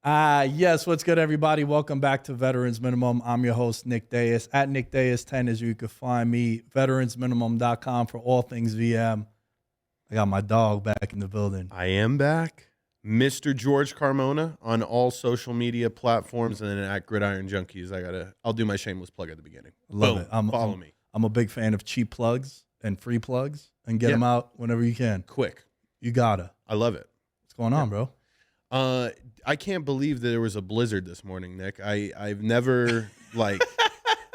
Yes, what's good, everybody? Welcome back to Veterans Minimum. I'm your host, Nick Deus. At Nick Deus10 is where you can find me. VeteransMinimum.com for all things VM. I got my dog back in the building. I am back. Mr. George Carmona on all social media platforms, and then at Gridiron Junkies. I'll do my shameless plug at the beginning. Love it. Follow me. I'm a big fan of cheap plugs and free plugs, and get them out whenever you can. Quick. You gotta. I love it. What's going on, bro? I can't believe that there was a blizzard this morning, Nick. I've never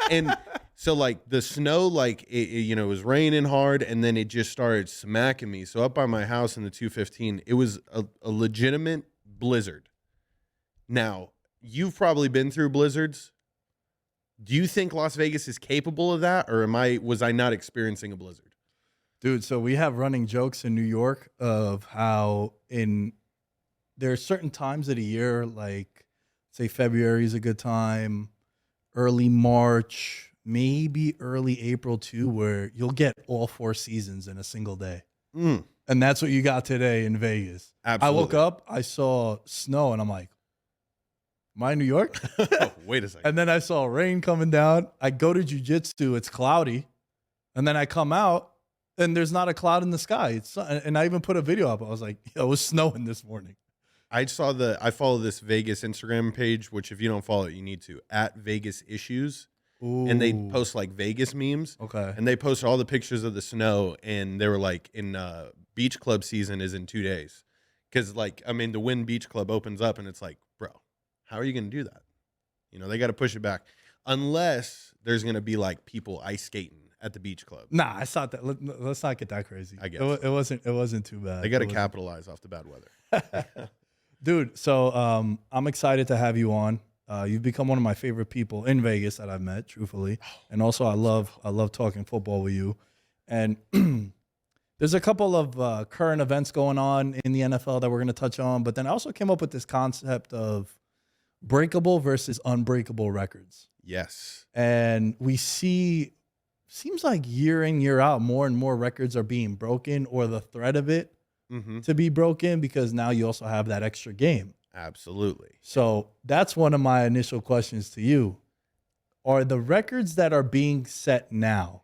and so the snow, it was raining hard, and then it just started smacking me. So up by my house in the 215, it was a legitimate blizzard. Now, you've probably been through blizzards. Do you think Las Vegas is capable of that, or was I not experiencing a blizzard? Dude, so we have running jokes in New York of how there are certain times of the year, like say February is a good time, early March, maybe early April too, where you'll get all four seasons in a single day. And that's what you got today in Vegas. Absolutely. I woke up, I saw snow, and I'm like, am I in New York? Wait a second. And then I saw rain coming down. I go to jiu-jitsu, it's cloudy. And then I come out, and there's not a cloud in the sky. And I even put a video up. I was like, yo, it was snowing this morning. I follow this Vegas Instagram page, which if you don't follow it, you need to, at Vegas Issues. Ooh. And they post Vegas memes. Okay. And they post all the pictures of the snow, and they were beach club season is in 2 days. Because the Wynn Beach Club opens up, and it's like, bro, how are you going to do that? They got to push it back. Unless there's going to be people ice skating at the beach club. Nah, I saw that. Let's not get that crazy. I guess it wasn't too bad. They got to capitalize off the bad weather. Dude, so I'm excited to have you on. You've become one of my favorite people in Vegas that I've met, truthfully. And also I love talking football with you. And there's a couple of current events going on in the NFL that we're going to touch on, but then I also came up with this concept of breakable versus unbreakable records. Yes. And we seems like year in, year out, more and more records are being broken, or the threat of it to be broken, because now you also have that extra game. Absolutely. So that's one of my initial questions to you. Are the records that are being set now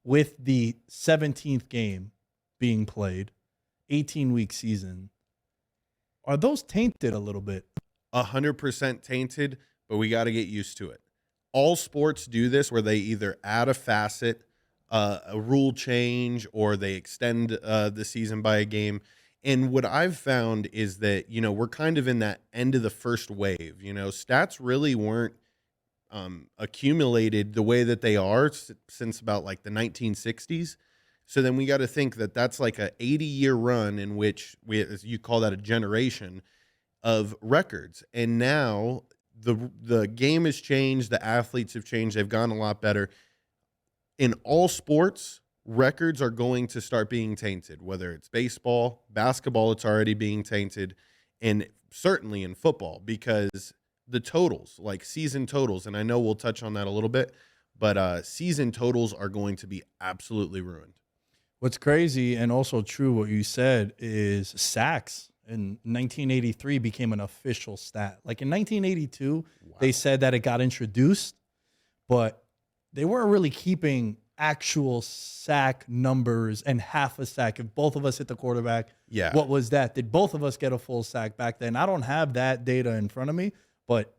with the 17th game being played, 18-week season, are those tainted a little bit? 100% tainted, but we got to get used to it. All sports do this, where they either add a facet, a rule change, or they extend the season by a game. And what I've found is that, we're kind of in that end of the first wave. Stats really weren't accumulated the way that they are since about the 1960s. So then we got to think that that's a 80-year run in which you call that a generation of records. And now the game has changed, the athletes have changed, they've gotten a lot better. In all sports, records are going to start being tainted, whether it's baseball, basketball, it's already being tainted, and certainly in football, because the totals, season totals, and I know we'll touch on that a little bit, but season totals are going to be absolutely ruined. What's crazy and also true what you said is sacks in 1983 became an official stat. In 1982, They said that it got introduced, but they weren't really keeping actual sack numbers and half a sack. If both of us hit the quarterback, what was that? Did both of us get a full sack back then? I don't have that data in front of me, but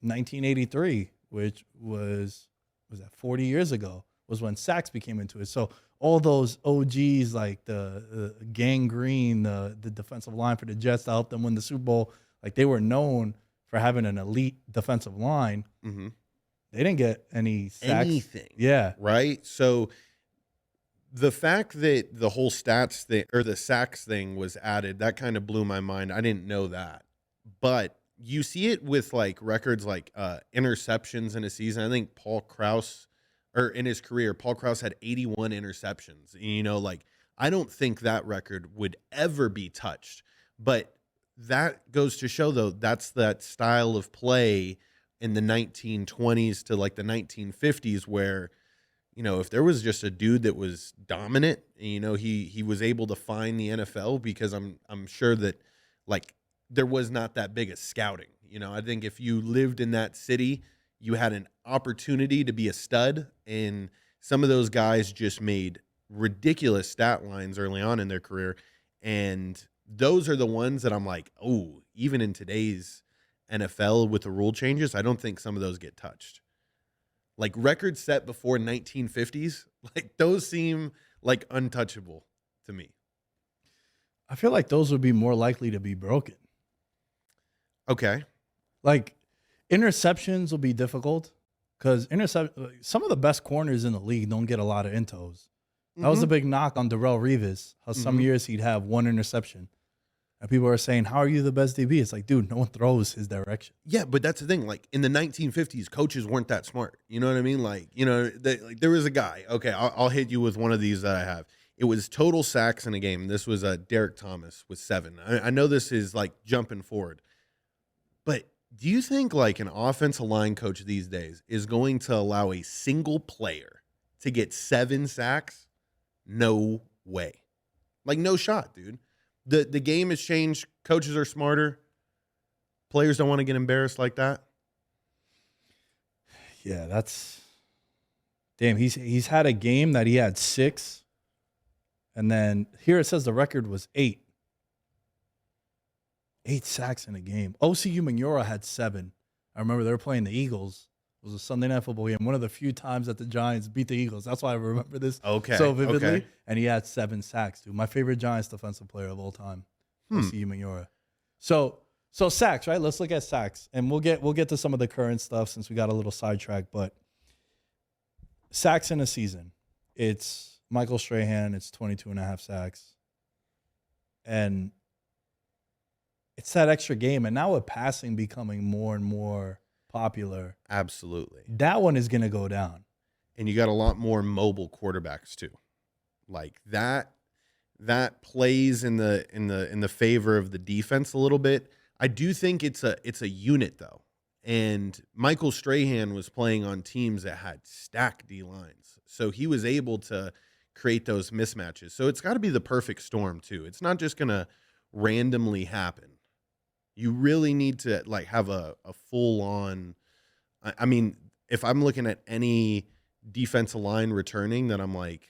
1983, which was that 40 years ago, was when sacks became into it. So all those OGs like the Gang Green, the defensive line for the Jets that helped them win the Super Bowl, they were known for having an elite defensive line. Mm-hmm. They didn't get any sacks. Anything. Yeah. Right? So the fact that the whole stats thing, or the sacks thing, was added, that kind of blew my mind. I didn't know that. But you see it with records interceptions in a season. I think in his career, Paul Krause had 81 interceptions. I don't think that record would ever be touched. But that goes to show, though, that's that style of play in the 1920s to the 1950s, where, if there was just a dude that was dominant, he was able to find the NFL, because I'm sure that there was not that big a scouting. You know, I think if you lived in that city, you had an opportunity to be a stud, and some of those guys just made ridiculous stat lines early on in their career. And those are the ones that I'm like, oh, even in today's NFL with the rule changes, I don't think some of those get touched. Like records set before 1950s, like those seem like untouchable to me. I feel like those would be more likely to be broken. Okay. Like interceptions will be difficult because some of the best corners in the league don't get a lot of intos. That was a big knock on Darrelle Revis, how some years he'd have one interception. And people are saying, how are you the best DB? It's like, dude, no one throws his direction. Yeah, but that's the thing. Like in the 1950s, coaches weren't that smart. You know what I mean? Like, you know, like there was a guy. Okay, I'll hit you with one of these that I have. It was total sacks in a game. This was Derek Thomas with 7. I know this is like jumping forward. But do you think like an offensive line coach these days is going to allow a single player to get 7 sacks? No way. Like no shot, dude. The game has changed. Coaches are smarter. Players don't want to get embarrassed like that. Yeah, that's damn. He's had a game that he had 6, and then here it says the record was 8. 8 sacks in a game. OCU Manura had 7. I remember they were playing the Eagles. It was a Sunday Night Football game. One of the few times that the Giants beat the Eagles. That's why I remember this so vividly. Okay. And he had 7 sacks, dude. My favorite Giants defensive player of all time, OCU Manura. So sacks, right? Let's look at sacks, and we'll get to some of the current stuff since we got a little sidetracked. But sacks in a season, it's Michael Strahan. It's 22.5 sacks, and it's that extra game. And now with passing becoming more and more popular, absolutely, that one is going to go down. And you got a lot more mobile quarterbacks too. Like that plays in the favor of the defense a little bit. I do think it's a unit though. And Michael Strahan was playing on teams that had stacked D lines. So he was able to create those mismatches. So it's got to be the perfect storm too. It's not just going to randomly happen. You really need to like have a full on. I mean, if I'm looking at any defensive line returning that I'm like,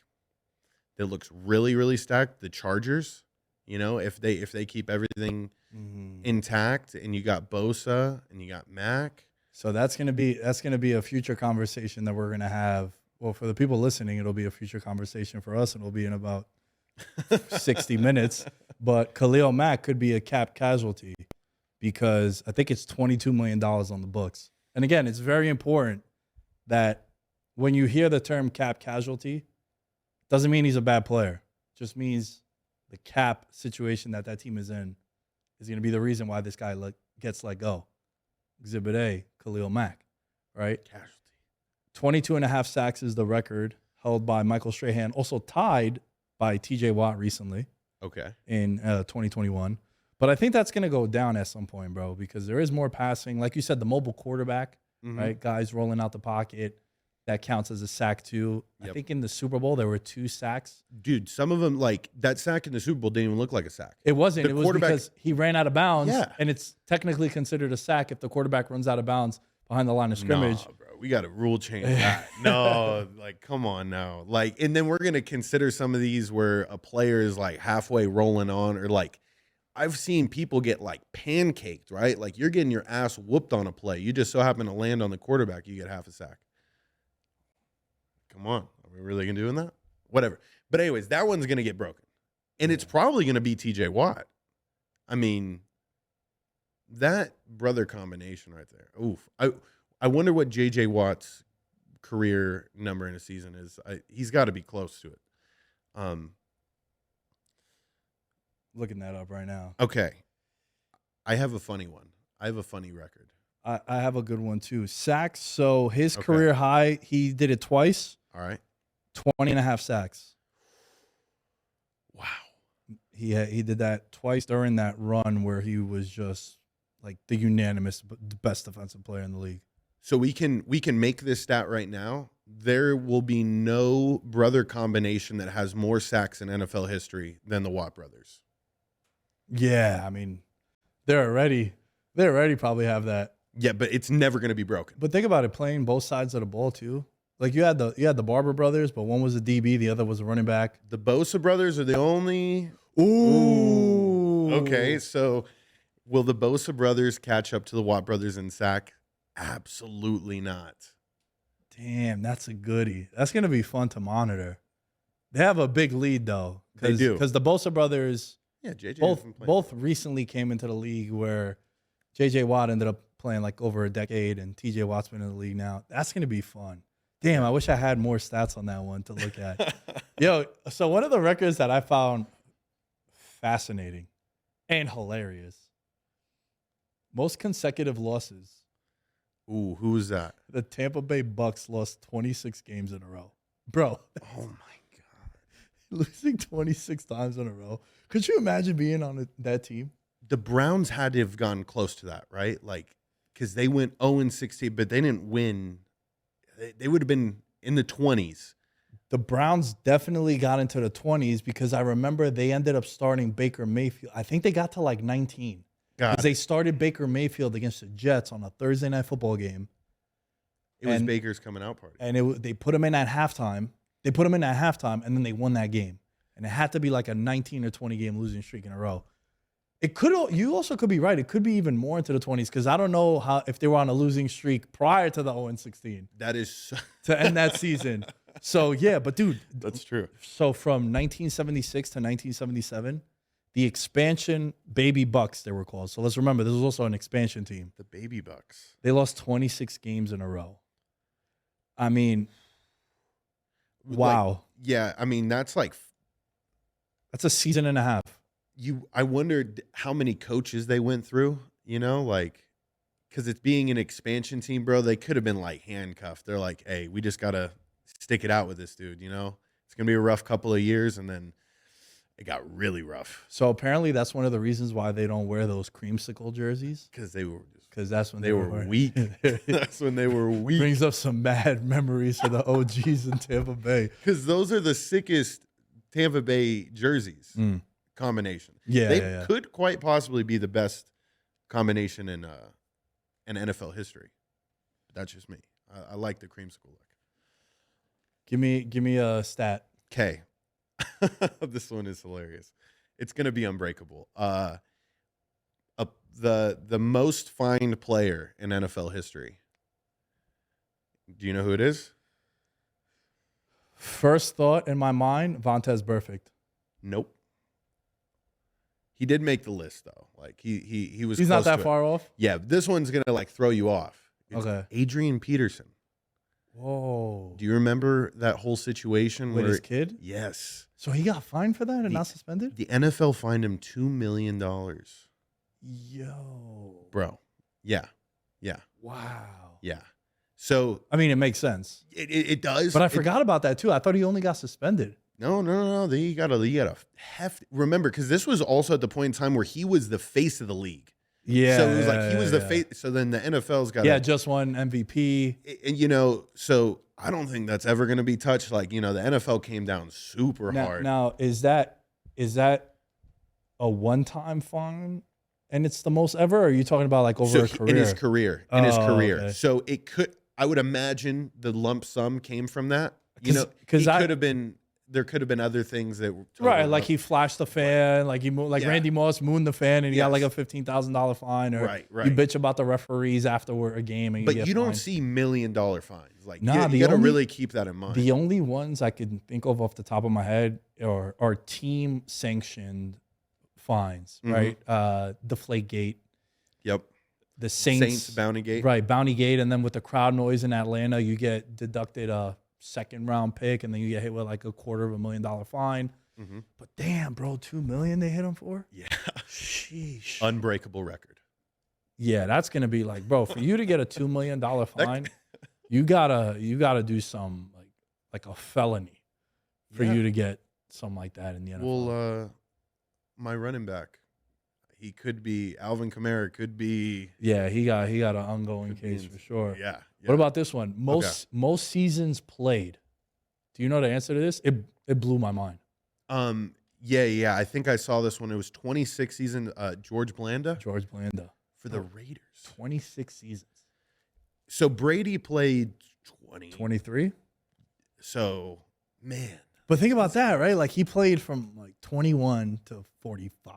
that looks really, really stacked, the Chargers, you know, if they keep everything intact, and you got Bosa and you got Mac. So that's gonna be a future conversation that we're gonna have. Well, for the people listening, it'll be a future conversation. For us, it'll be in about 60 minutes. But Khalil Mack could be a cap casualty, because I think it's $22 million on the books. And again, it's very important that when you hear the term cap casualty, doesn't mean he's a bad player. It just means the cap situation that team is in is going to be the reason why this guy gets let go. Exhibit A, Khalil Mack, right? Casualty. 22.5 sacks is the record held by Michael Strahan, also tied by TJ Watt recently. Okay. In 2021. But I think that's going to go down at some point, bro, because there is more passing. Like you said, the mobile quarterback, right? Guys rolling out the pocket. That counts as a sack too. Yep. I think in the Super Bowl, there were 2 sacks. Dude, some of them, like that sack in the Super Bowl didn't even look like a sack. It wasn't. It was because he ran out of bounds. Yeah. And it's technically considered a sack if the quarterback runs out of bounds behind the line of scrimmage. Nah, bro. We got to rule change that. No, like, come on now. Like, and then we're going to consider some of these where a player is like halfway rolling on, or like, I've seen people get like pancaked, right? Like you're getting your ass whooped on a play. You just so happen to land on the quarterback, you get half a sack. Come on. Are we really going to doing that? Whatever. But anyways, that one's going to get broken. And it's probably going to be TJ Watt. I mean, that brother combination right there. Oof. I wonder what JJ Watt's career number in a season is. He's got to be close to it. Looking that up right now. Okay. I have a funny one. I have a funny record. I have a good one too. Sacks. So his career high, he did it twice. All right. 20.5 sacks. Wow. He did that twice during that run where he was just like the unanimous best defensive player in the league. So we can make this stat right now. There will be no brother combination that has more sacks in NFL history than the Watt brothers. Yeah, I mean, they're already They already probably have that. Yeah, but it's never going to be broken. But think about it, playing both sides of the ball too. Like you had the Barber brothers, but one was a DB, the other was a running back. The Bosa brothers are the only. Ooh. Okay, so will the Bosa brothers catch up to the Watt brothers in sack? Absolutely not. Damn, that's a goodie. That's gonna be fun to monitor. They have a big lead though. They do. Because the Bosa brothers, Yeah, JJ both recently came into the league where JJ Watt ended up playing like over a decade, and TJ Watt's been in the league now. That's gonna be fun. Damn, I wish I had more stats on that one to look at. Yo, so one of the records that I found fascinating and hilarious, most consecutive losses. Ooh, who was that? The Tampa Bay Bucks lost 26 games in a row. Bro. Oh, my God. Losing 26 times in a row. Could you imagine being on that team? The Browns had to have gone close to that, right? Like, because they went 0-16, but they didn't win. They would have been in the 20s. The Browns definitely got into the 20s because I remember they ended up starting Baker Mayfield. I think they got to like 19. Because they started Baker Mayfield against the Jets on a Thursday night football game. It was Baker's coming out party. And they put him in at halftime. They put him in at halftime, and then they won that game. And it had to be like a 19 or 20 game losing streak in a row. It could. You also could be right. It could be even more into the 20s because I don't know if they were on a losing streak prior to the 0-16. That is to end that season. So yeah, but dude, that's true. So from 1976 to 1977, the expansion Baby Bucks, they were called. So let's remember, this was also an expansion team. The Baby Bucks. They lost 26 games in a row. I mean, wow. Like, yeah, I mean that's a season and a half. I wondered how many coaches they went through, like, because it's being an expansion team, bro. They could have been like handcuffed. They're like, hey, we just got to stick it out with this dude, It's going to be a rough couple of years, and then it got really rough. So apparently that's one of the reasons why they don't wear those creamsicle jerseys. Because that's when they were weak. That's when they were weak. Brings up some bad memories for the OGs in Tampa Bay. Because those are the sickest Tampa Bay jerseys. Combination. Yeah, they could quite possibly be the best combination in NFL history. But that's just me. I like the creamsicle look. Give me a stat. Okay. This one is hilarious. It's gonna be unbreakable. The most fined player in NFL history. Do you know who it is? First thought in my mind, Vontaze Burfict. Nope. He did make the list though. Like he was. He's close not that to far it. off. Yeah, this one's gonna like throw you off. It's okay. Adrian Peterson. Whoa. Do you remember that whole situation with his kid? Yes. So he got fined for that and not suspended? The NFL fined him $2 million. Yo. Bro. Yeah. Yeah. Wow. Yeah. So I mean, it makes sense. It does. But I forgot about that too. I thought he only got suspended. No. He got a hefty. Remember, because this was also at the point in time where he was the face of the league. Yeah. So it was like he was the face. So then the NFL's got just won MVP. And so I don't think that's ever going to be touched. Like, the NFL came down super hard. Now, is that a one-time fine and it's the most ever? Or are you talking about like over a career? In his career. Okay. So it could, I would imagine the lump sum came from that. There could have been other things that were right, like he flashed the fan, like Randy Moss mooned the fan, and he got like a $15,000 fine, or right. You bitch about the referees after a game, and you don't see $1 million fines. Like, you got to really keep that in mind. The only ones I can think of off the top of my head are team sanctioned fines, right? Deflategate. Yep. The Saints Bounty Gate. Right, Bounty Gate, and then with the crowd noise in Atlanta, you get deducted a second round pick, and then you get hit with like $250,000 fine. But damn, bro, $2 million they hit him for? Yeah. Sheesh. Unbreakable record. Yeah, that's gonna be like, bro, for you to get a $2 million fine, you gotta do some like a felony for you to get something like that in the NFL. Well, my running back, he could be Alvin Kamara. Could be. Yeah, he got an ongoing case for sure. Yeah. What about this one? Most seasons played. Do you know the answer to this? It blew my mind. Yeah. I think I saw this one. It was 26 season. George Blanda. for the Raiders. 26 seasons. So Brady played 23. So, man. But think about that, right? Like he played from like 21 to 45.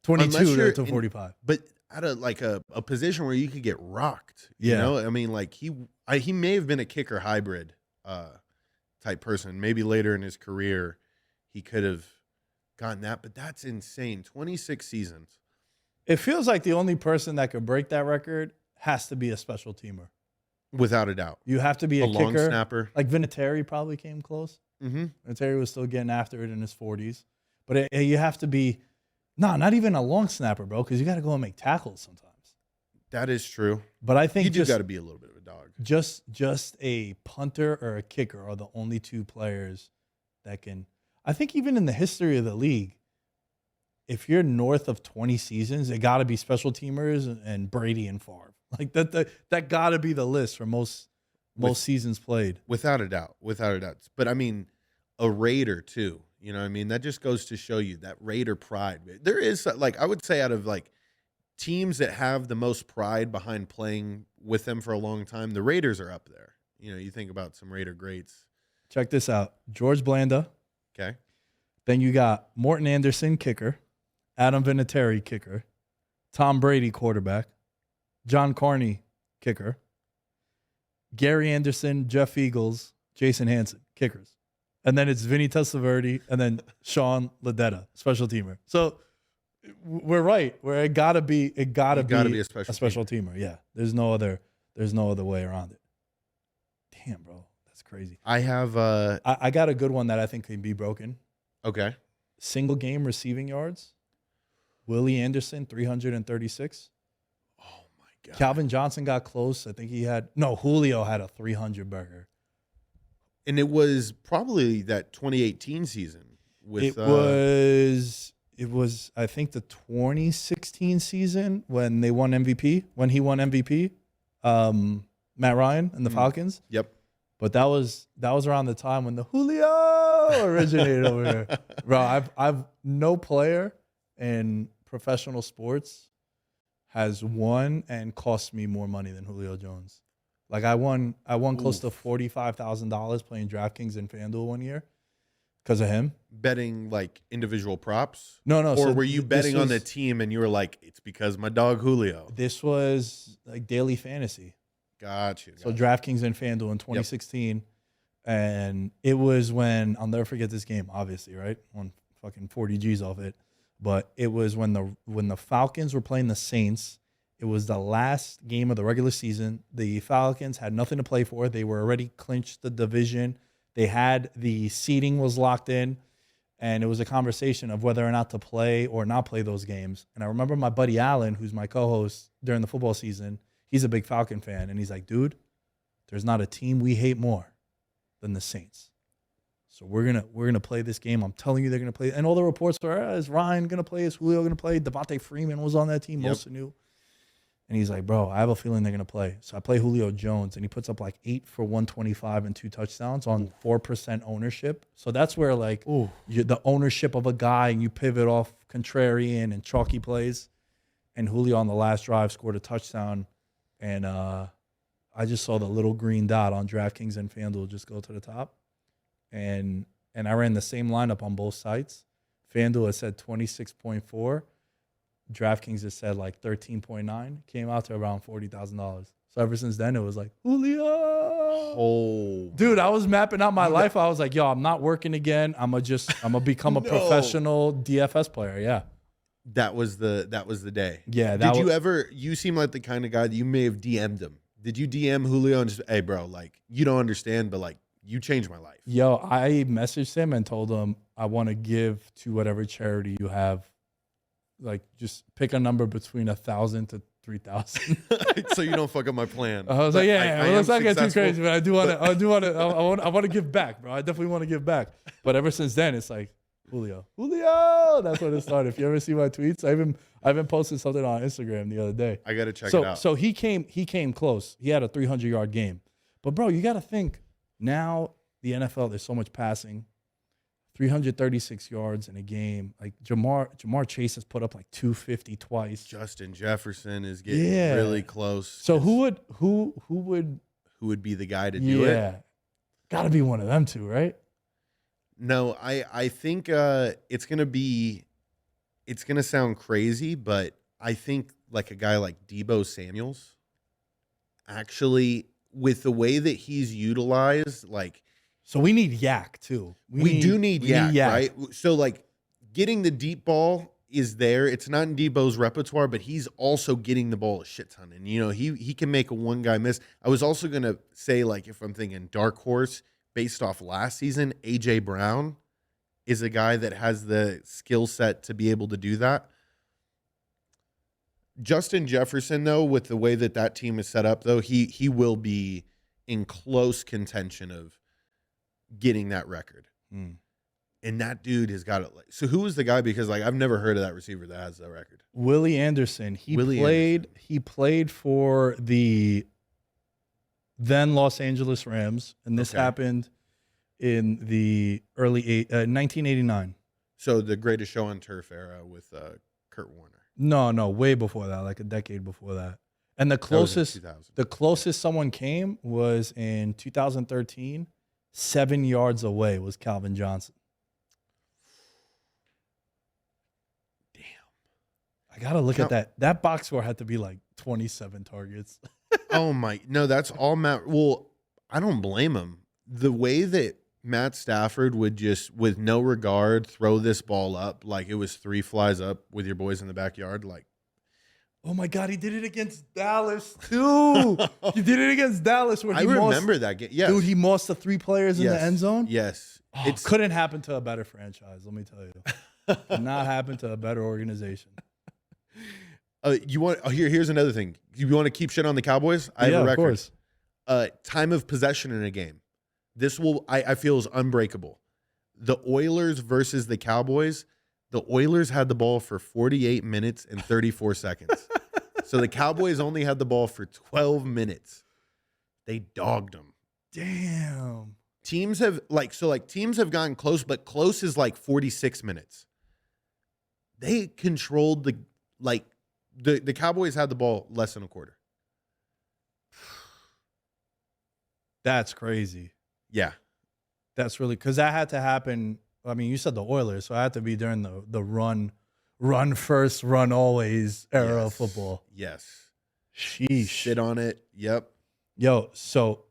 22 to 45. But at a position where you could get rocked. You Yeah. know? I mean, like he may have been a kicker hybrid type person. Maybe later in his career he could have gotten that, but that's insane. 26 seasons. It feels like the only person that could break that record has to be a special teamer. Without a doubt. You have to be a kicker. Long snapper. Like Vinatieri probably came close. Mm-hmm. Vinatieri was still getting after it in his 40s. But you have to be, not even a long snapper, bro, because you got to go and make tackles sometimes. That is true. But I think you do got to be a little bit of a dog. Just a punter or a kicker are the only two players that can. I think even in the history of the league, if you're north of 20 seasons, it got to be special teamers and Brady and Favre. Like that got to be the list for most seasons played. Without a doubt. But I mean, a Raider too. You know what I mean? That just goes to show you that Raider pride. There is, like, I would say out of like teams that have the most pride behind playing with them for a long time, the Raiders are up there. You know, you think about some Raider greats. Check this out. George Blanda. Okay. Then you got Morton Anderson, kicker. Adam Vinatieri, kicker. Tom Brady, quarterback. John Carney, kicker. Gary Anderson, Jeff Eagles, Jason Hanson, kickers. And then it's Vinny Testaverde and then Sean Ledetta, special teamer. So we're right. Where it gotta be a special teamer. Yeah. There's no other way around it. Damn, bro. That's crazy. I have I got a good one that I think can be broken. Okay. Single game receiving yards. Willie Anderson, 336. Oh my God. Calvin Johnson got close. I think Julio had a 300 burger. And it was probably that 2018 season. It was I think the 2016 season when they won MVP, when he won MVP, Matt Ryan and the Falcons. Yep. But that was around the time when the Julio originated over here. Bro, I've no player in professional sports has won and cost me more money than Julio Jones. Like I won close to $45,000 playing DraftKings and FanDuel one year because of him. Betting like individual props? No. Or so were you betting on the team and you were like, it's because my dog Julio? This was like daily fantasy. Got you. So DraftKings and FanDuel in 2016. Yep. And it was when, I'll never forget this game, obviously, right? Won fucking 40 G's off it. But it was when the Falcons were playing the Saints. It was the last game of the regular season. The Falcons had nothing to play for. They were already clinched the division. They had the seeding was locked in. And it was a conversation of whether or not to play or not play those games. And I remember my buddy Allen, who's my co-host during the football season, he's a big Falcon fan. And he's like, dude, there's not a team we hate more than the Saints. So we're gonna play this game. I'm telling you, they're gonna play. And all the reports were, is Ryan gonna play? Is Julio gonna play? Devontae Freeman was on that team. Yep. Most knew. And he's like, bro, I have a feeling they're gonna play. So I play Julio Jones, and he puts up like 8 for 125 and 2 touchdowns on 4% ownership. So that's where like the ownership of a guy, and you pivot off contrarian and chalky plays. And Julio on the last drive scored a touchdown, and I just saw the little green dot on DraftKings and FanDuel just go to the top. And I ran the same lineup on both sites. FanDuel had said 26.4. DraftKings has said like 13.9. Came out to around $40,000. So ever since then, it was like, Julio. Oh. Dude, I was mapping out my life. I was like, yo, I'm not working again. I'm going to become a professional DFS player. Yeah. That was the day. Yeah. You seem like the kind of guy that you may have DM'd him. Did you DM Julio and just, hey, bro, like, you don't understand, but like, you changed my life. Yo, I messaged him and told him I want to give to whatever charity you have. Like, just pick a number between 1,000 to 3,000. So you don't fuck up my plan. I was like, let's not get too crazy, but I want to give back, bro. I definitely want to give back. But ever since then, it's like Julio. That's when it started. If you ever see my tweets, I even posted something on Instagram the other day. I gotta check it out. So he came close. He had a 300-yard game. But bro, you got to think now the NFL. There's so much passing. 336 yards in a game. Like Jamar Chase has put up like 250 twice. Justin Jefferson is getting really close. So who would be the guy to do it? Yeah, got to be one of them two, right? No, I think it's gonna sound crazy, but I think like a guy like Deebo Samuels, actually, with the way that he's utilized, like. So we need Yak too. We do need Yak, right? So like getting the deep ball is there. It's not in Debo's repertoire, but he's also getting the ball a shit ton. And he can make a one guy miss. I was also gonna say, like, if I'm thinking dark horse based off last season, AJ Brown is a guy that has the skill set to be able to do that. Justin Jefferson, though, with the way that team is set up, though, he will be in close contention of getting that record. And that dude has got it. So who was the guy? Because like I've never heard of that receiver that has that record. Willie Anderson. He played for the then Los Angeles Rams, and this happened in the early 1989. So the Greatest Show on Turf era with Kurt Warner. No, way before that, like a decade before that. And the closest someone came was in 2013. 7 yards away was Calvin Johnson. Damn. I got to look at that. That box score had to be like 27 targets. Oh, my. No, that's all Matt. Well, I don't blame him. The way that Matt Stafford would just, with no regard, throw this ball up like it was 3 flies up with your boys in the backyard, like. Oh my God, he did it against Dallas too. He did it against Dallas where he remember that game. Yes. Dude, he mossed the 3 players in the end zone. Yes. It couldn't happen to a better franchise, let me tell you. Could not happen to a better organization. Here's another thing. You want to keep shit on the Cowboys? I have a record. Of course. Time of possession in a game. This I feel is unbreakable. The Oilers versus the Cowboys. The Oilers had the ball for 48 minutes and 34 seconds. So the Cowboys only had the ball for 12 minutes. They dogged them. Damn. Teams have gotten close, but close is like 46 minutes. They controlled the Cowboys had the ball less than a quarter. That's crazy. Yeah. That's really, because that had to happen. I mean, you said the Oilers, so it had to be during the run first, run always era of football. Yes. Sheesh. Shit on it. Yep. Yo, so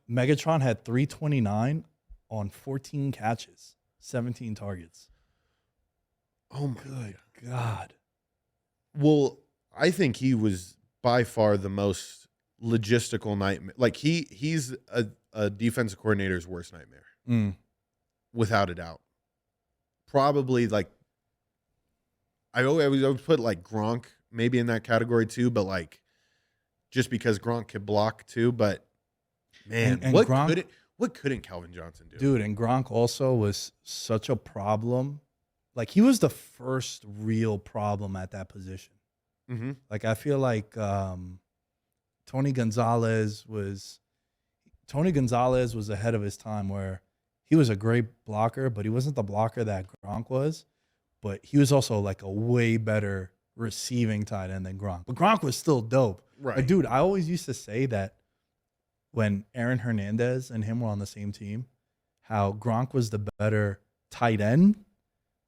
Megatron had 329 on 14 catches, 17 targets. Oh my Good God. Well, I think he was by far the most logistical nightmare. Like he's a defensive coordinator's worst nightmare. Without a doubt. Probably like I always put like Gronk maybe in that category too, but like just because Gronk could block too, but man, and what couldn't Calvin Johnson do? Dude, and Gronk also was such a problem. Like he was the first real problem at that position. Mm-hmm. Like I feel like Tony Gonzalez was ahead of his time, where he was a great blocker, but he wasn't the blocker that Gronk was. But he was also like a way better receiving tight end than Gronk. But Gronk was still dope. Right. But dude, I always used to say that when Aaron Hernandez and him were on the same team, how Gronk was the better tight end,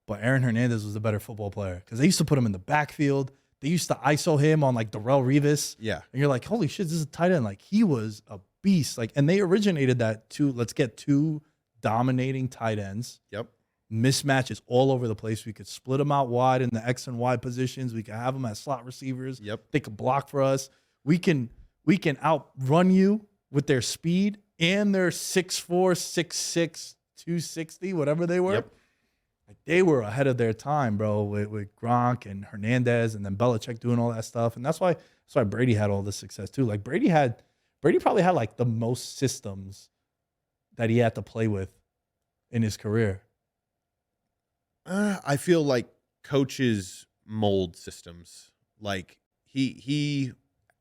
but Aaron Hernandez was the better football player. Because they used to put him in the backfield. They used to ISO him on like Darrelle Revis. Yeah. And you're like, holy shit, this is a tight end. Like he was a beast. Like, and they originated that too. Let's get 2 dominating tight ends. Yep. Mismatches all over the place. We could split them out wide in the X and Y positions. We could have them as slot receivers. Yep. They could block for us. We can outrun you with their speed and their 6'4", 6'6", 260, whatever they were. Yep. Like they were ahead of their time, bro, with Gronk and Hernandez and then Belichick doing all that stuff. And that's why Brady had all this success too. Like Brady probably had like the most systems that he had to play with in his career. I feel like coaches mold systems. Like he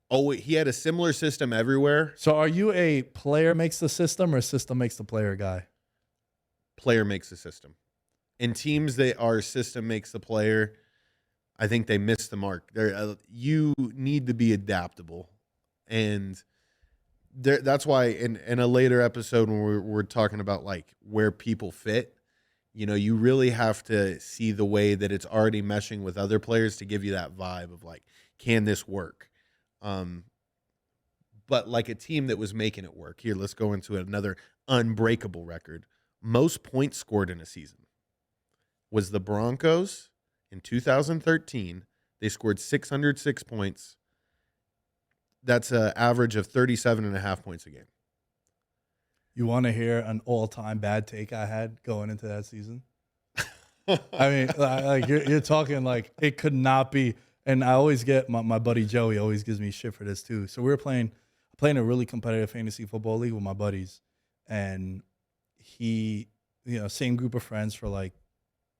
had a similar system everywhere. So are you a player makes the system or system makes the player guy? Player makes the system. And teams that our system makes the player, I think they miss the mark. You need to be adaptable, and that's why in a later episode when we're talking about like where people fit, you really have to see the way that it's already meshing with other players to give you that vibe of like, can this work? But like a team that was making it work. Here, let's go into another unbreakable record. Most points scored in a season was the Broncos in 2013. They scored 606 points. That's an average of 37.5 points a game. You want to hear an all-time bad take I had going into that season? I mean, like you're talking like it could not be. And I always get my buddy Joey always gives me shit for this too. So we were playing a really competitive fantasy football league with my buddies, and he, same group of friends for like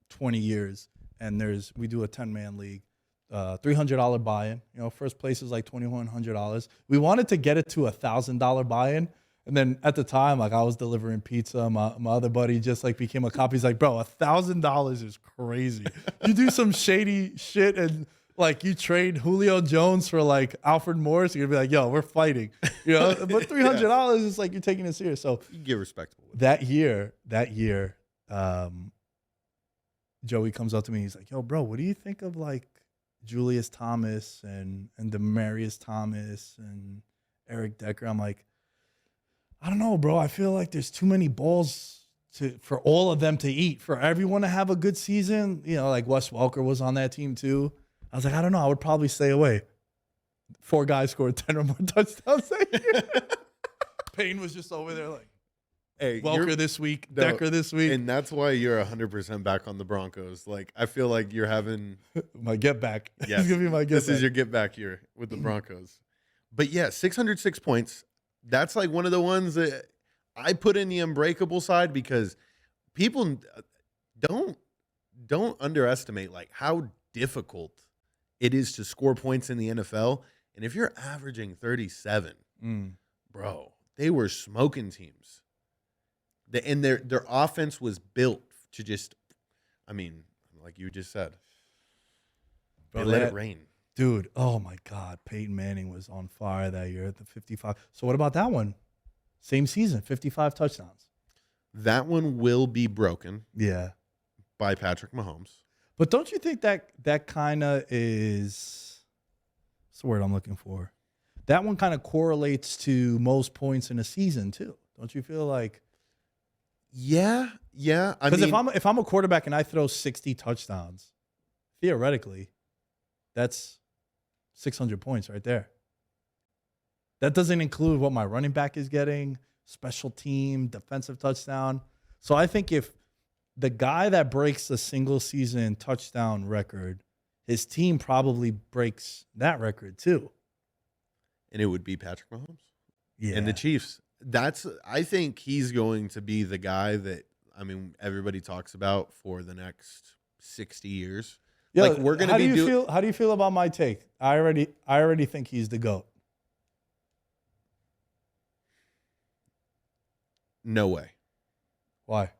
20 years. And we do a 10-man league, $300 buy-in. First place is like $2,100. We wanted to get it to $1,000 buy-in. And then at the time, like I was delivering pizza. My other buddy just like became a cop. He's like, bro, $1,000 is crazy. You do some shady shit and like you trade Julio Jones for like Alfred Morris, you're gonna be like, yo, we're fighting. But $300 is like you're taking it serious. So you get respectable. That year, Joey comes up to me. He's like, yo, bro, what do you think of like Julius Thomas and Demaryius Thomas and Eric Decker? I'm like, I don't know, bro. I feel like there's too many balls for all of them to eat, for everyone to have a good season. Like Wes Welker was on that team too. I was like, I don't know. I would probably stay away. 4 guys scored 10 or more touchdowns that year. Payne was just over there like, hey, Welker this week, Decker this week. And that's why you're 100% back on the Broncos. Like, I feel like you're having my get back. Yes, He's gonna be my get this back. Is your get back year with the Broncos. But yeah, 606 points. That's like one of the ones that I put in the unbreakable side because people don't underestimate like how difficult it is to score points in the NFL. And if you're averaging 37, bro, they were smoking teams. And their offense was built to just, I mean, like you just said, they let it rain. Dude, oh my God, Peyton Manning was on fire that year at the 55. So what about that one? Same season, 55 touchdowns. That one will be broken. Yeah. By Patrick Mahomes. But don't you think that kind of is, what's the word I'm looking for? That one kind of correlates to most points in a season too. Don't you feel like? Yeah. Because if I'm a quarterback and I throw 60 touchdowns, theoretically, that's 600 points right there. That doesn't include what my running back is getting, special team, defensive touchdown. So I think if the guy that breaks the single season touchdown record, his team probably breaks that record too. And it would be Patrick Mahomes. Yeah. And the Chiefs. I think he's going to be the guy that, everybody talks about for the next 60 years. Yeah, like we're going to be How do you feel about my take? I already think he's the GOAT. No way. Why?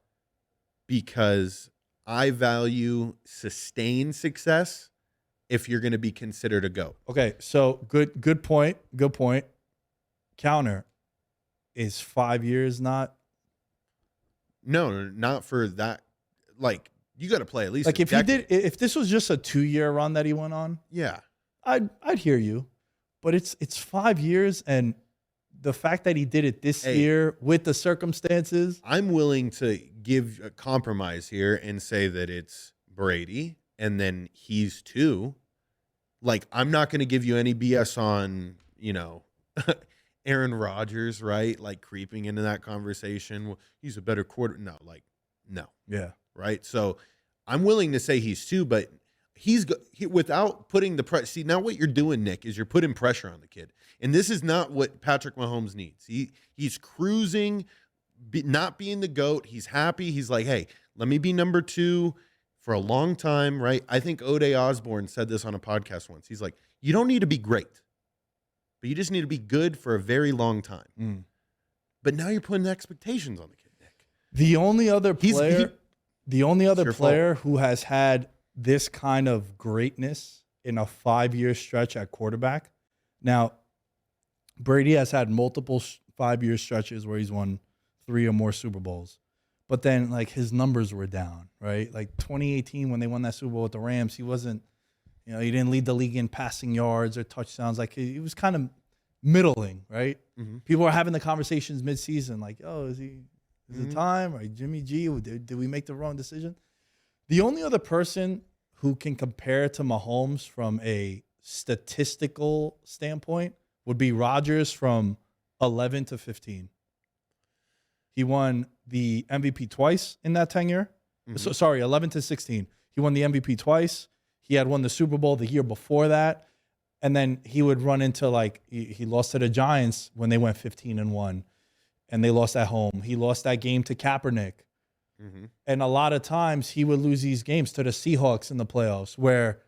Because I value sustained success if you're going to be considered a GOAT. Okay, so good point. Good point. Counter, is 5 years not? No, not for that. Like, you got to play at least like if this was just a 2-year run that he went on, yeah, I'd hear you. But it's 5 years, and the fact that he did it this year with the circumstances, I'm willing to give a compromise here and say that it's Brady and then he's 2. Like, I'm not going to give you any BS on, Aaron Rodgers, right? Like creeping into that conversation. Well, he's a better quarter. No. Yeah. Right. So I'm willing to say he's 2, but without putting the pressure. See, now what you're doing, Nick, is you're putting pressure on the kid. And this is not what Patrick Mahomes needs. He's cruising, not being the GOAT. He's happy. He's like, hey, let me be number 2 for a long time, right? I think O'Day Osborne said this on a podcast once. He's like, you don't need to be great, but you just need to be good for a very long time. But now you're putting expectations on the kid, Nick. The only other player, The only other your fault. player who has had this kind of greatness in a 5-year stretch at quarterback. Now, Brady has had multiple 5-year stretches where he's won 3 or more Super Bowls. But then, like, his numbers were down, right? Like 2018 when they won that Super Bowl with the Rams, he wasn't, he didn't lead the league in passing yards or touchdowns. Like, he was kind of middling, right? Mm-hmm. People are having the conversations midseason, like, oh, is it time? Or Jimmy G, did we make the wrong decision? The only other person who can compare to Mahomes from a statistical standpoint would be Rodgers from 11 to 15. He won the MVP twice in that tenure. Mm-hmm. So, sorry, 11 to 16. He won the MVP twice. He had won the Super Bowl the year before that. And then he would run into, like, he lost to the Giants when they went 15-1. And they lost at home. He lost that game to Kaepernick. Mm-hmm. And a lot of times he would lose these games to the Seahawks in the playoffs where,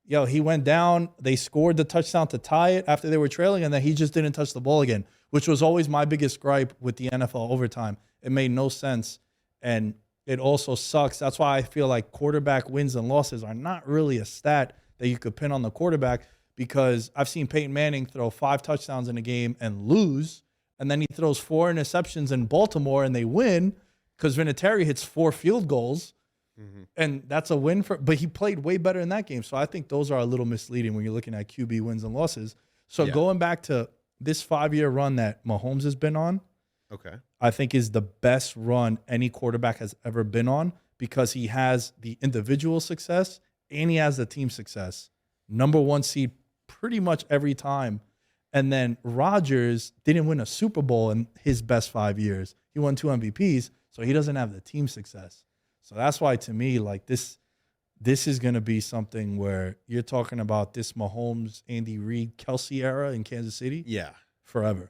he went down. They scored the touchdown to tie it after they were trailing, and then he just didn't touch the ball again, which was always my biggest gripe with the NFL overtime. It made no sense, and it also sucks. That's why I feel like quarterback wins and losses are not really a stat that you could pin on the quarterback, because I've seen Peyton Manning throw 5 touchdowns in a game and lose, and then he throws 4 interceptions in Baltimore and they win because Vinatieri hits 4 field goals. Mm-hmm. And that's a win but he played way better in that game. So I think those are a little misleading when you're looking at QB wins and losses. So going back to this 5-year run that Mahomes has been on, I think is the best run any quarterback has ever been on, because he has the individual success and he has the team success. Number 1 seed pretty much every time. And then Rodgers didn't win a Super Bowl in his best 5 years. He won 2 MVPs, so he doesn't have the team success. So that's why, to me, like, this is going to be something where you're talking about this Mahomes, Andy Reid, Kelsey era in Kansas City. Yeah. Forever.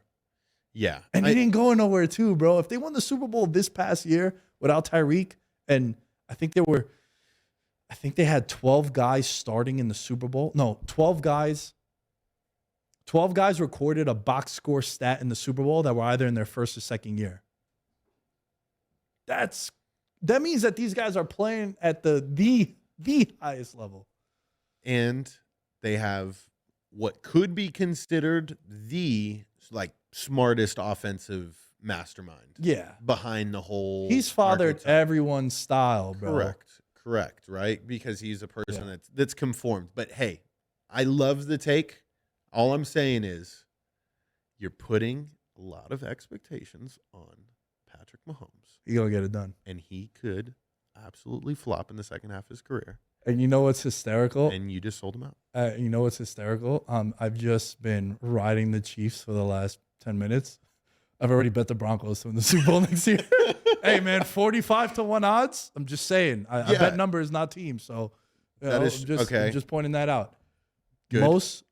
Yeah. And he didn't go nowhere too, bro. If they won the Super Bowl this past year without Tyreek, and I think they had 12 guys starting in the Super Bowl. No, 12 guys. 12 guys recorded a box score stat in the Super Bowl that were either in their first or second year. That means that these guys are playing at the highest level. And they have what could be considered the, like, smartest offensive mastermind. Yeah. Behind the whole He's fathered archetype. Everyone's style, bro. Correct, right? Because he's a person that's conformed. But hey, I love the take. All I'm saying is you're putting a lot of expectations on Patrick Mahomes. He's going to get it done. And he could absolutely flop in the second half of his career. And you know what's hysterical? And you just sold him out. You know what's hysterical? I've just been riding the Chiefs for the last 10 minutes. I've already bet the Broncos to win the Super Bowl next year. Hey, man, 45-1 odds? I'm just saying. I bet numbers, not teams. So that is okay. I'm just pointing that out. Good.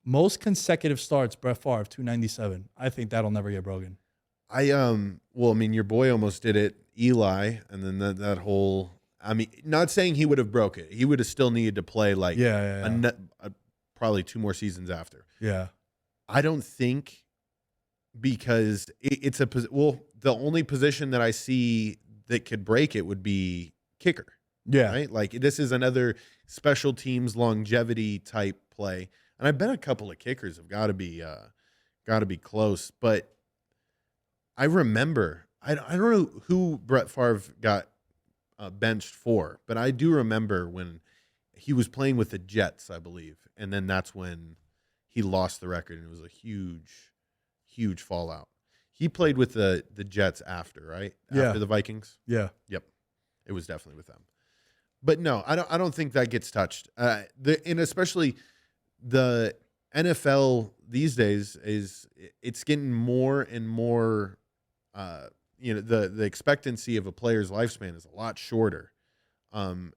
Most consecutive starts, Brett Favre, 297. I think that'll never get broken. Well, I mean, your boy almost did it, Eli, and then that whole, I mean, not saying he would have broke it. He would have still needed to play like probably 2 more seasons after. Yeah. I don't think, because it's the only position that I see that could break it would be kicker. Yeah. Right? Like, this is another special teams longevity type play. And I bet a couple of kickers have got to be close, but I remember, I don't know who Brett Favre got benched for, but I do remember when he was playing with the Jets, I believe, and then that's when he lost the record, and it was a huge fallout. He played with the Jets after, right? Yeah. After the Vikings? Yeah. Yep. It was definitely with them. But no, I don't think that gets touched. And especially the NFL these days it's getting more and more the expectancy of a player's lifespan is a lot shorter. And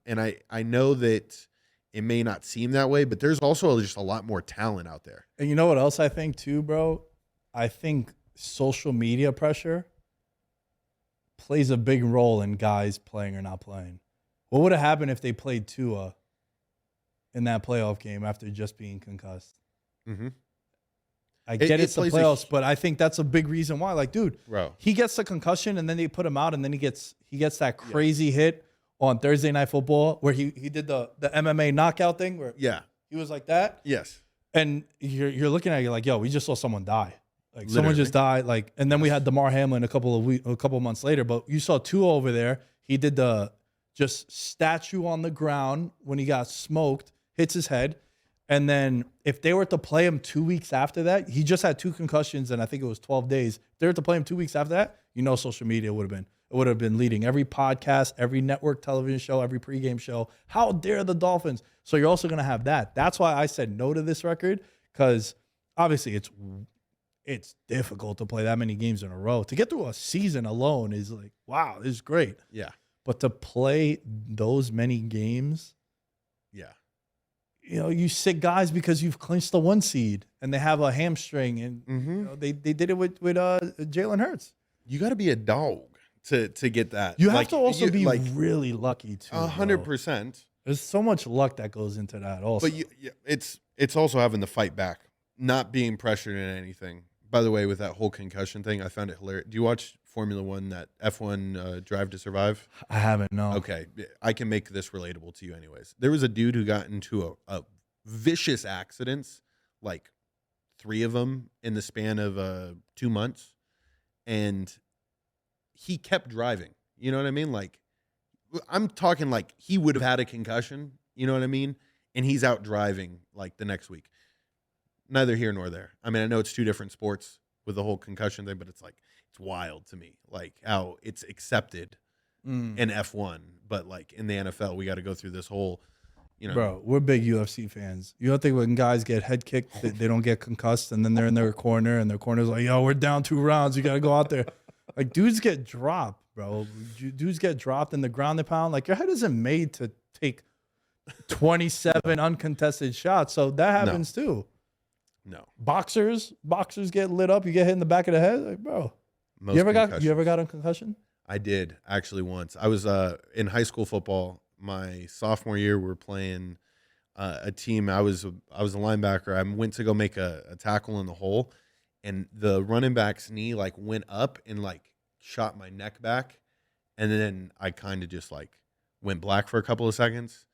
I know that it may not seem that way, but there's also just a lot more talent out there. And you know what else I think too, bro? I think social media pressure plays a big role in guys playing or not playing. What would have happened if they played Tua in that playoff game after just being concussed? Mm-hmm. I get it's the playoffs, but I think that's a big reason why. Like, dude, bro, he gets the concussion and then they put him out, and then he gets that crazy hit on Thursday Night Football where he did the MMA knockout thing where Yeah. he was like that. Yes. And you're looking at it, you're like, yo, we just saw someone die. Like someone Literally. just died. Like, and then we had DeMar Hamlin a couple months later. But you saw Tua over there. He did the just statue on the ground when he got smoked, hits his head. And then if they were to play him 2 weeks after that, he just had 2 concussions and I think it was 12 days. If they were to play him 2 weeks after that, social media would have been leading every podcast, every network television show, every pregame show. How dare the Dolphins? So you're also going to have that. That's why I said no to this record, because obviously it's difficult to play that many games in a row. To get through a season alone is like, wow, this is great. Yeah. But to play those many games, Yeah. You sit guys because you've clinched the 1 seed and they have a hamstring, and they did it with Jalen Hurts. You got to be a dog to get that. You have to also be really lucky too. 100%. There's so much luck that goes into that also. But it's also having to fight back, not being pressured in anything. By the way, with that whole concussion thing, I found it hilarious. Do you watch Formula One, that F1 Drive to Survive? I haven't, no. Okay, I can make this relatable to you anyways. There was a dude who got into a vicious accidents, like 3 of them in the span of 2 months, and he kept driving. You know what I mean? Like, I'm talking like he would have had a concussion, you know what I mean? And he's out driving like the next week. Neither here nor there. I mean, I know it's 2 different sports with the whole concussion thing, but it's wild to me, like how it's accepted in F1, but like in the NFL, we got to go through this whole, Bro, we're big UFC fans. You don't think when guys get head kicked, they don't get concussed, and then they're in their corner, and their corner's like, yo, we're down 2 rounds. You got to go out there. Like, dudes get dropped, bro. Dudes get dropped in the ground and pound. Like, your head isn't made to take 27 uncontested shots. So that happens too. No. Boxers get lit up. You get hit in the back of the head. Like, bro. You ever got a concussion? I did actually once. I was in high school football. My sophomore year, we were playing a team. I was a linebacker. I went to go make a tackle in the hole, and the running back's knee like went up and like shot my neck back, and then I kind of just like went black for a couple of seconds,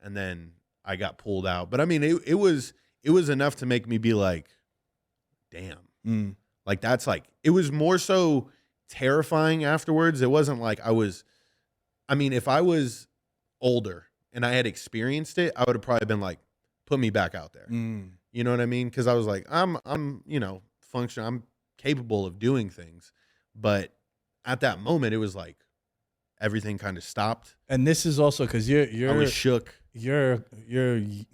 and then I got pulled out. But I mean, it was enough to make me be like, damn. Like, that's like, it was more so terrifying afterwards. It wasn't like if I was older and I had experienced it, I would have probably been like, put me back out there. You know what I mean? Because I was like, I'm functional. I'm capable of doing things. But at that moment, it was like everything kind of stopped. And this is also because I was shook. You're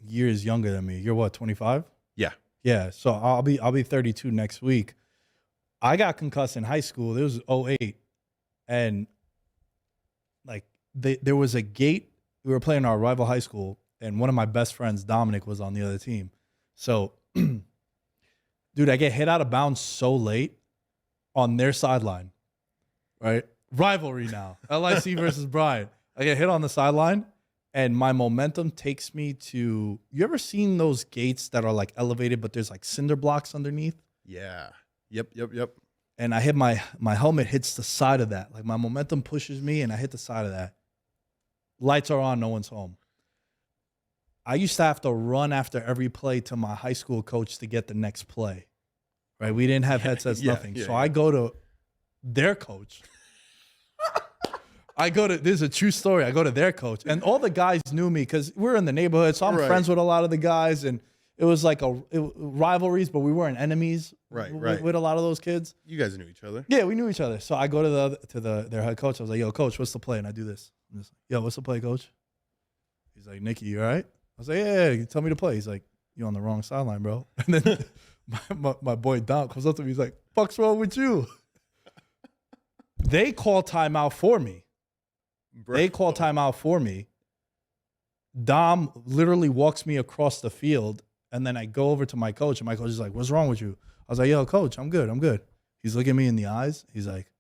years younger than me. You're what, 25? Yeah. Yeah. So I'll be 32 next week. I got concussed in high school. It was 2008. And like there was a gate. We were playing our rival high school, and one of my best friends, Dominic, was on the other team. So, dude, I get hit out of bounds so late on their sideline, right? Rivalry now. LIC versus Bryant. I get hit on the sideline, and my momentum takes me to, you ever seen those gates that are like elevated, but there's like cinder blocks underneath? Yeah. Yep. And I hit my helmet hits the side of that. Like, my momentum pushes me, and I hit the side of that. Lights are on, no one's home. I used to have to run after every play to my high school coach to get the next play. Right? We didn't have headsets, nothing. So I go to their coach. This is a true story. I go to their coach, and all the guys knew me because we're in the neighborhood. So I'm friends with a lot of the guys, and it was like rivalries, but we weren't enemies. With a lot of those kids. You guys knew each other. Yeah, we knew each other. So I go to their head coach. I was like, "Yo, coach, what's the play?" And I do this. I'm just like, "Yo, what's the play, coach?" He's like, "Nicky, you all right?" I was like, "Yeah, tell me to play." He's like, "You on the wrong sideline, bro." And then my boy Dom comes up to me. He's like, "Fuck's wrong with you?" They call timeout for me. Dom literally walks me across the field, and then I go over to my coach, and my coach is like, "What's wrong with you?" I was like, "Yo, coach, I'm good. He's looking me in the eyes. He's like,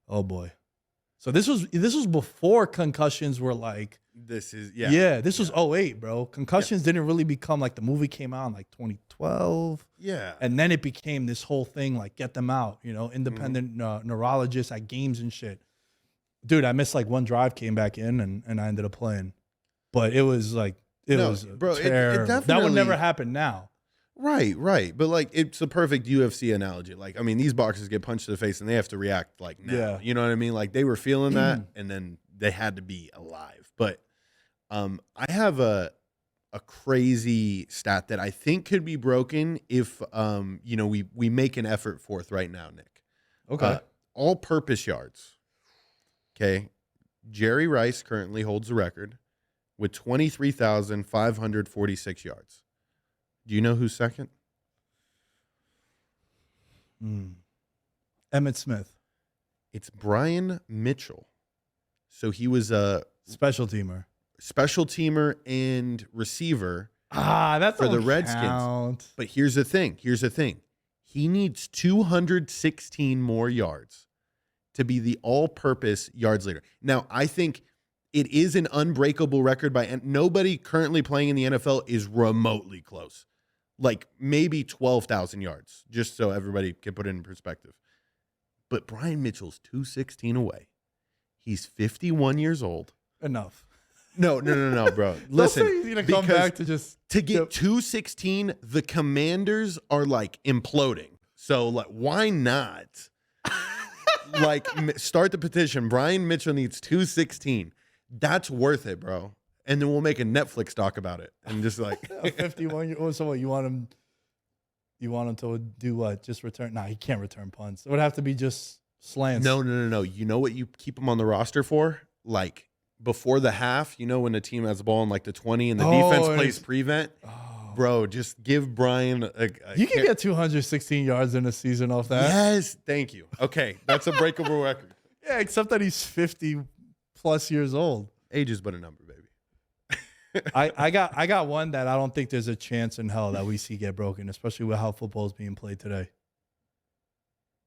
"Oh boy." So this was before concussions were like, this was 2008, bro. Concussions didn't really become like, the movie came out in like 2012. Yeah. And then it became this whole thing, like, get them out, independent neurologists at games and shit. Dude, I missed like one drive, came back in, and I ended up playing. But it was like, it was bro, terrible. it That would definitely never happen now. Right. But like, it's a perfect UFC analogy. Like, I mean, these boxers get punched in the face and they have to react like now. Yeah. You know what I mean? Like, they were feeling that, and then they had to be alive. But I have a crazy stat that I think could be broken if we make an effort forth right now, Nick. Okay. All-purpose yards. Okay. Jerry Rice currently holds the record with 23,546 yards. Do you know who's second? Emmitt Smith. It's Brian Mitchell. So he was a Special teamer. special teamer and receiver That's for the Redskins. But here's the thing. He needs 216 more yards to be the all-purpose yards leader. Now, I think it is an unbreakable record and nobody currently playing in the NFL is remotely close. Like maybe 12,000 yards, just so everybody can put it in perspective. But Brian Mitchell's 216 away. He's 51 years old. Enough. No, bro. Listen, Don't say he's gonna come back to get 216, the Commanders are like imploding. So like, why not? Like, start the petition. Brian Mitchell needs 216. That's worth it, bro. And then we'll make a Netflix doc about it. And just like 51. So what, you want him to do what? Just return? Nah, he can't return punts. It would have to be just slants. No. You know what you keep him on the roster for? Like before the half, when the team has the ball in like the 20 and the defense plays prevent. Bro, just give Brian you can get 216 yards in a season off that. Yes, thank you. Okay, that's a breakable record. Yeah, except that he's 50 plus years old. Age is but a number, baby. I got one that I don't think there's a chance in hell that we see get broken, especially with how football is being played today.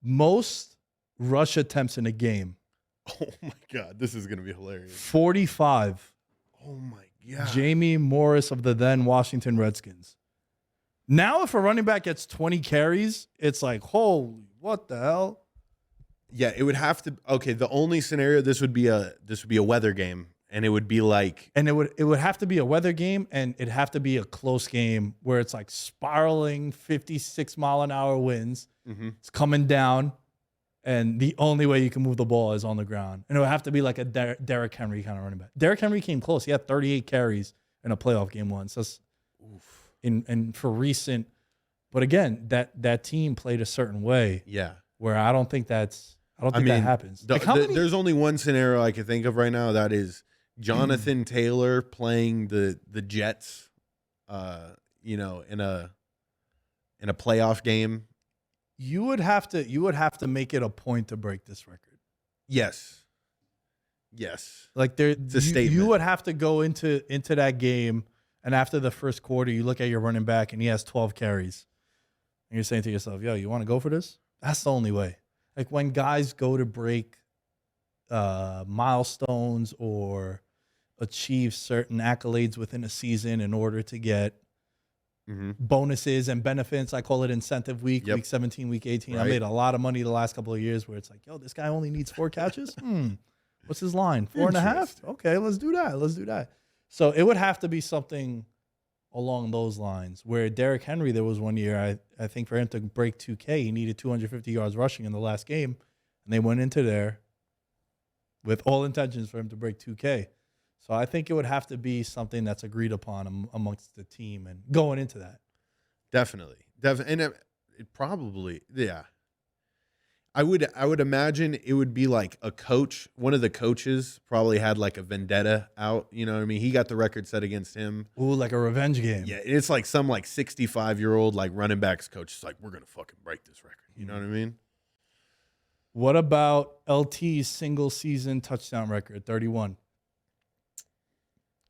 Most rush attempts in a game. Oh my God, this is gonna be hilarious. 45. Oh my God. Jamie Morris of the then Washington Redskins. Now, if a running back gets 20 carries, it's like, holy, what the hell? Yeah, it would have to. Okay, the only scenario this would be a weather game. And it would be like, and it would have to be a weather game, and it'd have to be a close game where it's like spiraling 56-mile-an-hour winds. It's coming down, and the only way you can move the ball is on the ground. And it would have to be like a Derrick Henry kind of running back. Derrick Henry came close. He had 38 carries in a playoff game once. That's and for recent, but again, that team played a certain way. Yeah, where I don't think that happens. There's only one scenario I can think of right now. That is Jonathan Taylor playing the Jets, in a playoff game. You would have to make it a point to break this record. Yes. Like it's a statement. You would have to go into that game, and after the first quarter, you look at your running back, and he has 12 carries, and you're saying to yourself, "Yo, you want to go for this?" That's the only way. Like when guys go to break milestones or achieve certain accolades within a season in order to get bonuses and benefits. I call it incentive week, week 17, week 18. Right. I made a lot of money the last couple of years where it's like, yo, this guy only needs 4 catches. What's his line? 4.5? Okay, let's do that. So it would have to be something along those lines where Derrick Henry, there was one year, I think for him to break 2K, he needed 250 yards rushing in the last game. And they went into there with all intentions for him to break 2K. So I think it would have to be something that's agreed upon amongst the team and going into that. Definitely. And it probably, yeah. I would imagine it would be like a coach. One of the coaches probably had like a vendetta out. You know what I mean? He got the record set against him. Ooh, like a revenge game. Yeah, it's like some like 65-year-old like running backs coach. It's like, we're gonna fucking break this record. You know what I mean? What about LT's single season touchdown record, 31?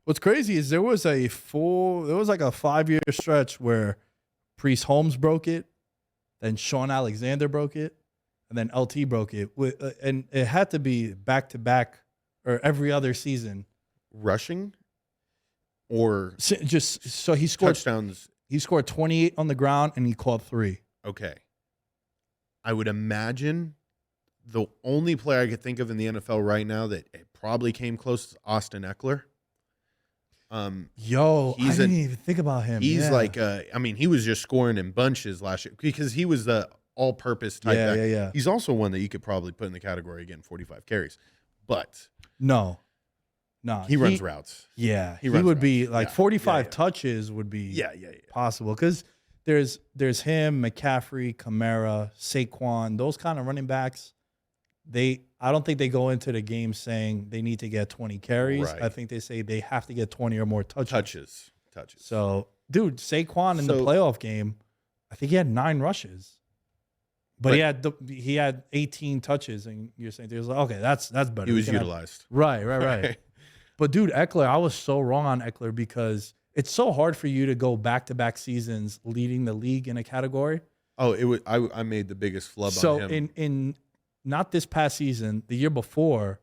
What's crazy is there was like a 5-year stretch where Priest Holmes broke it, then Sean Alexander broke it, and then LT broke it. And it had to be back-to-back or every other season. Rushing? Or so he scored touchdowns. He scored 28 on the ground and he caught 3. Okay. I would imagine the only player I could think of in the NFL right now that it probably came close is Austin Eckler. Yo, I didn't even think about him. He's yeah. like, I mean, he was just scoring in bunches last year because he was the all-purpose type back. Yeah. He's also one that you could probably put in the category again, 45 carries, but no, he runs routes. Yeah, he runs would routes. be like 45 yeah. touches would be Yeah. possible because there's him, McCaffrey, Kamara, Saquon, those kind of running backs. I don't think they go into the game saying they need to get 20 carries. Right. I think they say they have to get 20 or more touches. Touches. So, dude, Saquon in the playoff game, I think he had 9 rushes, but he had 18 touches, and you're saying he was like, okay, that's better. He was utilized. Right. But dude, Eckler, I was so wrong on Eckler because it's so hard for you to go back-to-back seasons leading the league in a category. Oh, it was. I made the biggest flub so on him. in not this past season, the year before,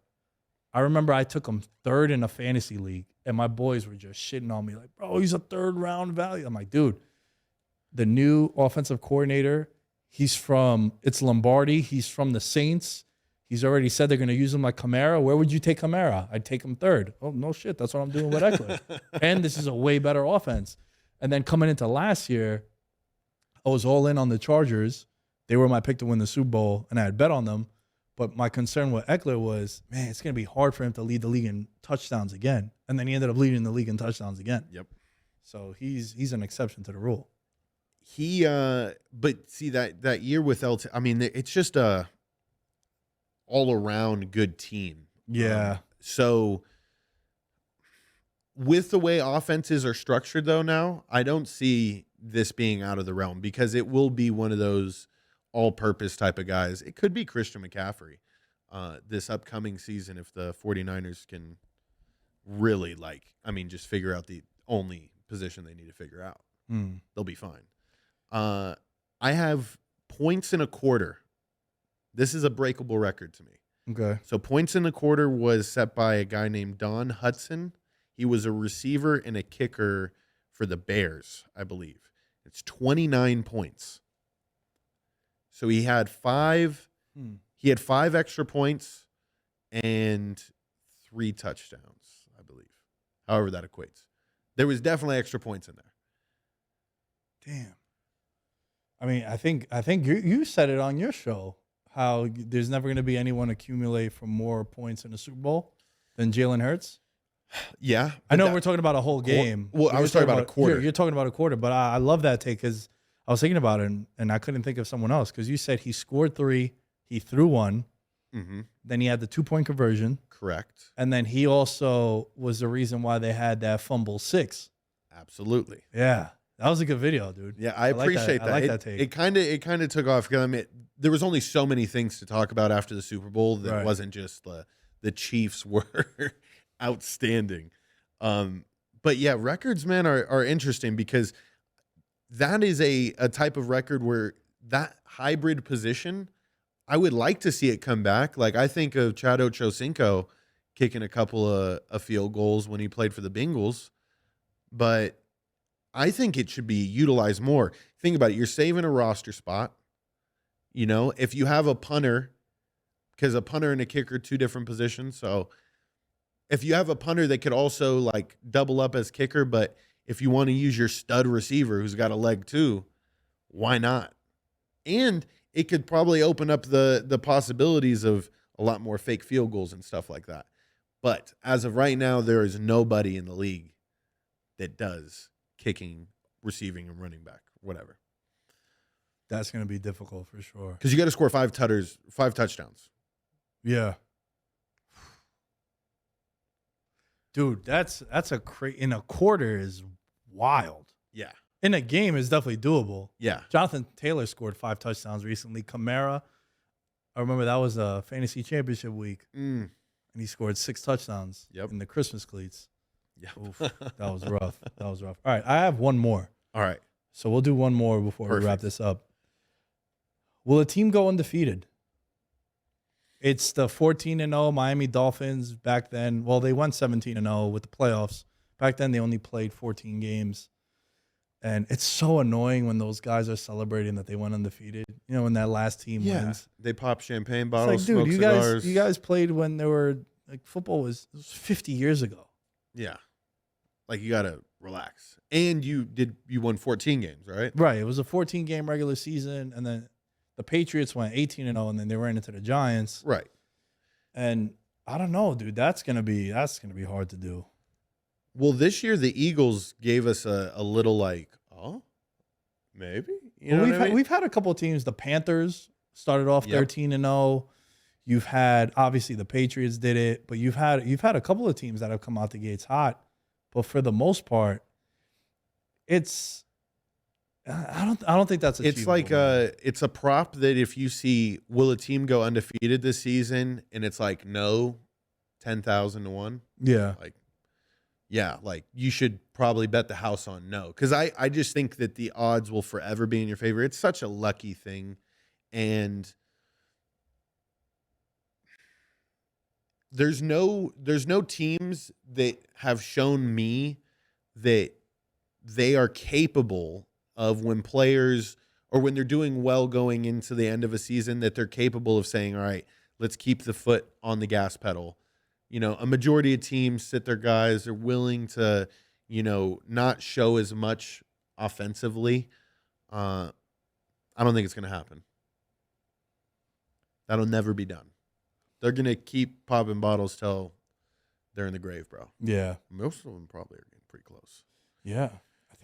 I remember I took him 3rd in a fantasy league, and my boys were just shitting on me like, bro, he's a 3rd-round value. I'm like, dude, the new offensive coordinator, it's Lombardi. He's from the Saints. He's already said they're going to use him like Kamara. Where would you take Kamara? I'd take him 3rd. Oh, no shit. That's what I'm doing with Eckler. And this is a way better offense. And then coming into last year, I was all in on the Chargers. They were my pick to win the Super Bowl, and I had bet on them. But my concern with Eckler was, man, it's going to be hard for him to lead the league in touchdowns again. And then he ended up leading the league in touchdowns again. Yep. So he's an exception to the rule. But see that year with I mean, it's just a all-around good team. Yeah. So with the way offenses are structured, though, now, I don't see this being out of the realm because it will be one of those all-purpose type of guys. It could be Christian McCaffrey this upcoming season if the 49ers can really, just figure out the only position they need to figure out. They'll be fine. I have points in a quarter. This is a breakable record to me. Okay. So points in a quarter was set by a guy named Don Hudson. He was a receiver and a kicker for the Bears, I believe. It's 29 points. So he had 5 extra points and 3 touchdowns, I believe. However that equates. There was definitely extra points in there. Damn. I mean, I think you said it on your show how there's never going to be anyone accumulate for more points in a Super Bowl than Jalen Hurts. Yeah. I know we're talking about a whole game. Well, I was talking about a quarter. You're talking about a quarter, but I love that take because I was thinking about it and I couldn't think of someone else because you said he scored 3, he threw 1, then he had the 2-point conversion. Correct. And then he also was the reason why they had that fumble 6. Absolutely. Yeah. That was a good video, dude. Yeah, I appreciate that. I like that take. It kind of took off because I mean, there was only so many things to talk about after the Super Bowl that wasn't just the Chiefs were outstanding. But yeah, records, man, are interesting because that is a type of record where that hybrid position, I would like to see it come back. Like I think of Chad Ochocinco kicking a couple of field goals when he played for the Bengals, but I think it should be utilized more. Think about it. You're saving a roster spot. You know, if you have a punter, because a punter and a kicker are 2 different positions. So if you have a punter that could also like double up as kicker, but if you want to use your stud receiver who's got a leg too, why not? And it could probably open up the possibilities of a lot more fake field goals and stuff like that. But as of right now, there is nobody in the league that does kicking, receiving, and running back, whatever. That's going to be difficult for sure. Because you got to score 5 touchdowns. Yeah. Dude, that's in a quarter is wild. Yeah. In a game is definitely doable. Yeah. Jonathan Taylor scored 5 touchdowns recently. Kamara, I remember that was a fantasy championship week. And he scored 6 touchdowns in the Christmas cleats. Yeah. Oof, that was rough. All right, I have one more. All right. So we'll do one more before we wrap this up. Will a team go undefeated? It's the 14-0 Miami Dolphins back then. Well, they went 17-0 with the playoffs. Back then, they only played 14 games. And it's so annoying when those guys are celebrating that they went undefeated. You know, when that last team wins. They pop champagne It's bottles, like, dude, smoke cigars. you guys played when there were like football was 50 years ago. Yeah. Like you gotta relax. And you won 14 games, right? Right. It was a 14-game regular season, and then the Patriots went 18-0, and then they ran into the Giants. Right. And I don't know, dude. That's gonna be hard to do. Well, this year the Eagles gave us a little like, oh, maybe. You know what I mean? We've had a couple of teams. The Panthers started off 13-0. You've had obviously the Patriots did it, but you've had a couple of teams that have come out the gates hot. But for the most part, it's I don't think that's achievable. It's like it's a prop that if you see, will a team go undefeated this season, and it's like no, 10,000 to 1. Yeah. Like, yeah, like you should probably bet the house on no, because I just think that the odds will forever be in your favor. It's such a lucky thing, and there's no teams that have shown me that they are capable of, when players or when they're doing well going into the end of a season, that they're capable of saying, all right, let's keep the foot on the gas pedal. You know, a majority of teams sit their guys, are willing to, you know, not show as much offensively. I don't think it's going to happen. That'll never be done. They're going to keep popping bottles till they're in the grave, bro. Yeah. Most of them probably are getting pretty close. Yeah.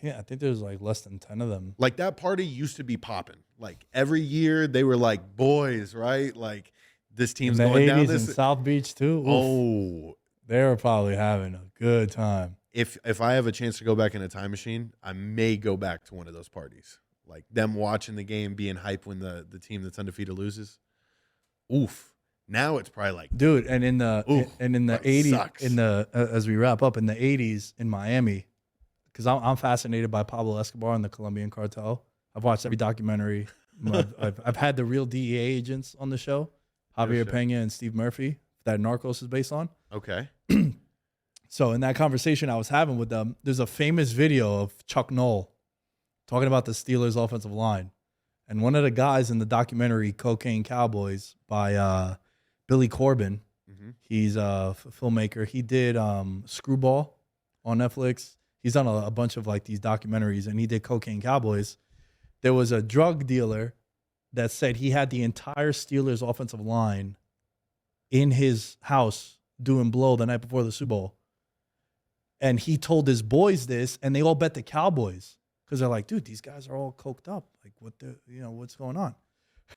I think there's like less than 10 of them. Like that party used to be popping. Like every year they were like boys, right? Like this team's going down this. In South Beach too. Oof. Oh, they were probably having a good time. If I have a chance to go back in a time machine, I may go back to one of those parties. Like them watching the game, being hyped when the team that's undefeated loses. Oof. Now it's probably like, dude, and in the 80s, sucks. As we wrap up, in the 80s in Miami, because I'm fascinated by Pablo Escobar and the Colombian cartel. I've watched every documentary. I've had the real DEA agents on the show, Javier Pena and Steve Murphy, that Narcos is based on. Okay. So in that conversation I was having with them, there's a famous video of Chuck Noll talking about the Steelers' offensive line. And one of the guys in the documentary Cocaine Cowboys by Billy Corbin, he's a filmmaker. He did Screwball on Netflix. He's done a bunch of like these documentaries, and he did Cocaine Cowboys. There was a drug dealer that said he had the entire Steelers offensive line in his house doing blow the night before the Super Bowl. And he told his boys this, and they all bet the Cowboys because they're like, dude, these guys are all coked up. Like, what's going on?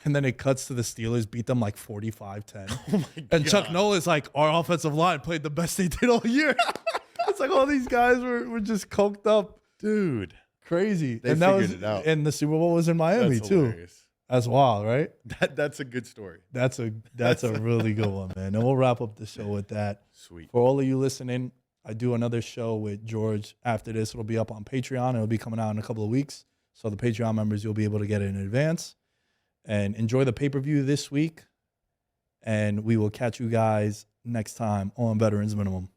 And then it cuts to the Steelers beat them like 45-10. Oh my God. And Chuck Noll is like, our offensive line played the best they did all year. It's like all these guys were just coked up. Dude. Crazy. They and figured it out. And the Super Bowl was in Miami That's too. hilarious. That's wild, right? That's a good story. That's a really good one, man. And we'll wrap up the show with that. Sweet. For all of you listening, I do another show with George after this. It'll be up on Patreon. It'll be coming out in a couple of weeks. So the Patreon members, you'll be able to get it in advance. And enjoy the pay-per-view this week. And we will catch you guys next time on Veterans Minimum.